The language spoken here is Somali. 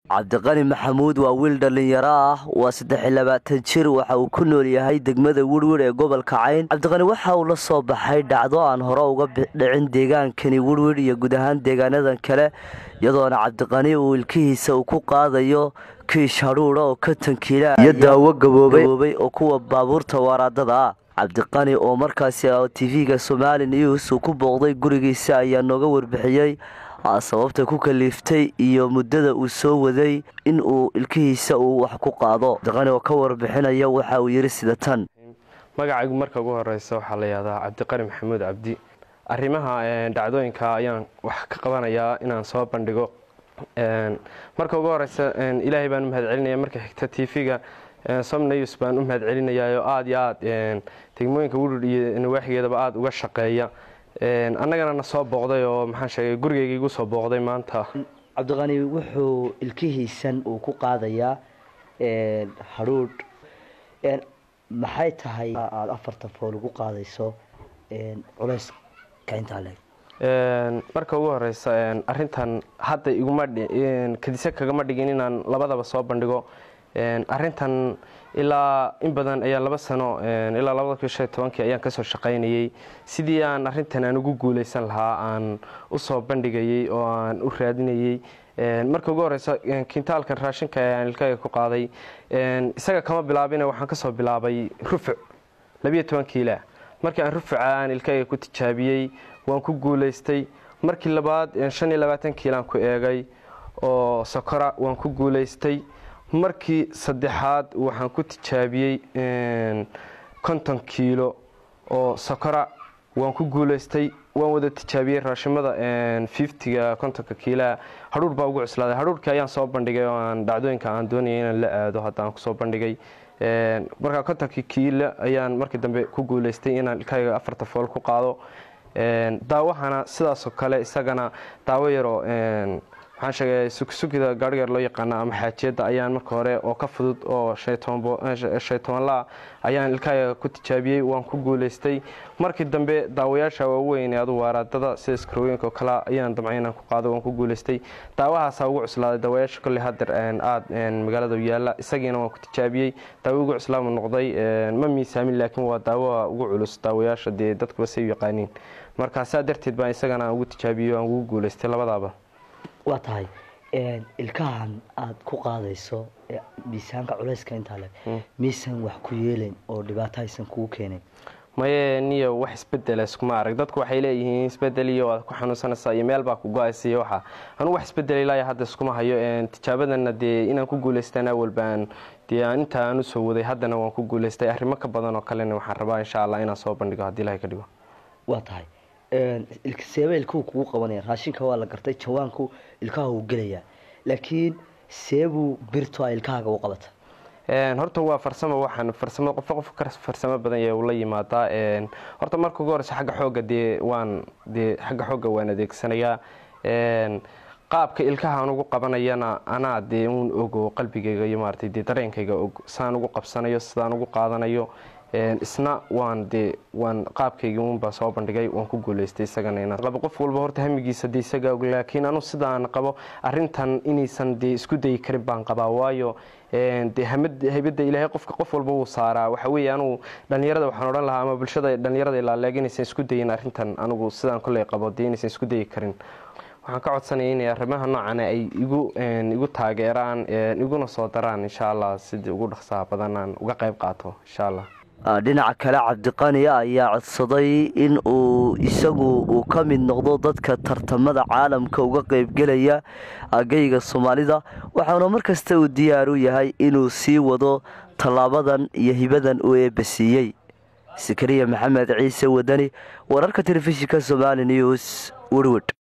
cabdiqani maxamuud waa wiil dhalinyaro ah waa 23 jir waxa uu ku nool yahay degmada Wirwir ee gobolka Cayn. Cabdiqani waxa uu la soo baxay dhacdo aan hore uga dhicin deegaankani Wirwir iyo guud ahaan deegaanadan kale iyadoona Cabdiqani uu ilkihiisa uu ku qaadayo kiish haruura oo ka tankiila iyo daawo gaboobay oo kuwa baabuurta waraadada ah. Cabdiqani oo markaasi TV-ga Somali News uu ku booqday gurigiisa ayaa nooga warbixiyay sababta ku kaliftay iyo muddada uu soo waday in uu ilkihiisa uu wax ku qaado. Cabdiqani oo ka warbixinaya waxa uu yiri sida tan: magacaygu marka ugu horeysa waxa la yiraahdaa Cabdiqani Maxamuud Cabdi. Arrimaha dhacdooyinka ayaan wax ka qabanayaa inaan soo bandhigo. Marka ugu horeysa Ilaahay baan u mahadcelinayaa, marka xigta TV-ga Somali News baan u mahadcelinayaa oo aad iyo aad degmooyinka Wirwir iyo nawaaxigeedaba aad uga shaqeeya. annagana na soo booqday oo maxaan sheegay gurigeyga igu soo booqday maanta. Cabdiqani wuxuu ilkihiisan uu ku qaadayaa haruur maxay tahay aad afarta fool ugu qaadayso culays ka inta leeg? marka ugu horeysa arrintan hadda iguma kadisa kagama dhigin inaan labadaba soo bandhigo. arrintan ilaa in badan ayaa 2 sano ilaa 2015 ayaan ka soo shaqeynayay sidii aan arrintan aan ugu guuleysan lahaa aan u soo bandhigayay oo aan u raadinayay. marka ugu horeysa kintaalkan raashinka aan ilkayga ku qaaday isaga kama bilaabin, waxaan ka soo bilaabay rufuc 12 kiilo. markii aan rufucaan ilkayga ku tijaabiyay waan ku guuleystay. markii labaad 25 kiilo aan ku eegay oo sokora waan ku guuleystay. markii saddexaad waxaan ku tijaabiyay 50 kiilo oo sokora waan ku guuleystay. waan wada tijaabiyay raashimada 50ga 50 kiilo haruur baa ugu cuslaaday. haruurkii ayaan soo bandhigay oo aan dhacdooyinka aan doonayay inaan la aado hadda ku soo bandhigay. marka 50 kiilo ayaan markii dambe ku guuleystay inaan ilkayga 4 fool ku qaado. daawahana sidaas oo kale isagana daawo yaro waxaan sheegay sugsugida gaariga loo yaqaan ama xaajiyada ayaan marka hore oo ka fudud oo shaytaan la ayaan ilkayga ku tijaabiyay waan ku guuleystay. markii dambe daawayaasha waaweyn ee waraadada sida skrooyinka oo kala ayaan damcayna ku qaado waan ku guuleystay. daawahaas ugu cuslaaday daawayaasha kale hadar aad magaalada yaala isagiina waan ku tijaabiyay. daawo ugu cuslaam noqday ma miisaamin laakiin waa daawo ugu culus daawayaasha dadku say yaqaaniin. marka darteed baan isagana ugu tijaabiyay aan ugu guuleystay labadaba. waa tahay ilkahan aad ku qaadayso miisaanka culayska inta leeg miisaan wax ku yeeleen oo dhibaato aysan kugu keenin? maye niyo wax isbedel iskuma arag. dadku waxay leeyihiin isbedel iyo aad ku xanuunsanaysaa iyo meel baa ku go'aysiin waxa anu wax isbedel ilaa hadda iskuma hayo. tijaabadana inaan ku guuleystana walbaan inta aan u soo waday haddana waan ku guuleystay. arrimo ka badan oo kale waxaan rabaa insha Allah inaan soo bandhigo haddii Ilaahay ka dhigo. waa tahay ilkaha kugu qabanaya raashinka waa la gartay jawaanku ilkaha uu galaya laakiin seebu birto ilkahaga u qabata? horta waa farsamo waxaan farsamo qof ka farsamo badan yahay la yimaada. horta marka ugu horeysa xagga xooga xagga xooga waan adeegsanayaa. qaabka ilkaha aan ugu qabanayana ana uun ogo qalbigayga iyo maartay dareenkayga og saan ugu qabsanayo sidaan ugu qaadanayo. isna waan qaabkayga uun baa soo bandhigay waan ku guuleystay isagana inaan qabo. qof walba horta hamigiisa isaga og laakiin anu sidaan qabo arrintan inaysan isku dayi karin baan qabaa. waayo haybada Ilaahay qof walba uu saaraa. waxa weeye anu dhalinyarada waxaan oran lahaa ama bulshada dhalinyarada ilaa laaginaysan isku dayin arrintan anigu sidaan kulay qabo inaysan isku dayi karin. waxaan ka codsanayaa in arrimaha noocan ay igu taageeraan iguna soo daraan insha Allah sidii ugu dhaqsaha badan aan uga qayb qaato insha Allah. dhinaca kale Cabdiqani ayaa codsaday in uu isagu ka mid noqdo dadka tartamada caalamka uga qayb galaya agayga Soomaalida waxaana markasta uu diyaar u yahay inuu sii wado talaabadan iyo hibadan uu eebasiyay. Sikriya Maxamed Ciise Wadani, wararka telefishinka Somali News, Wirwir.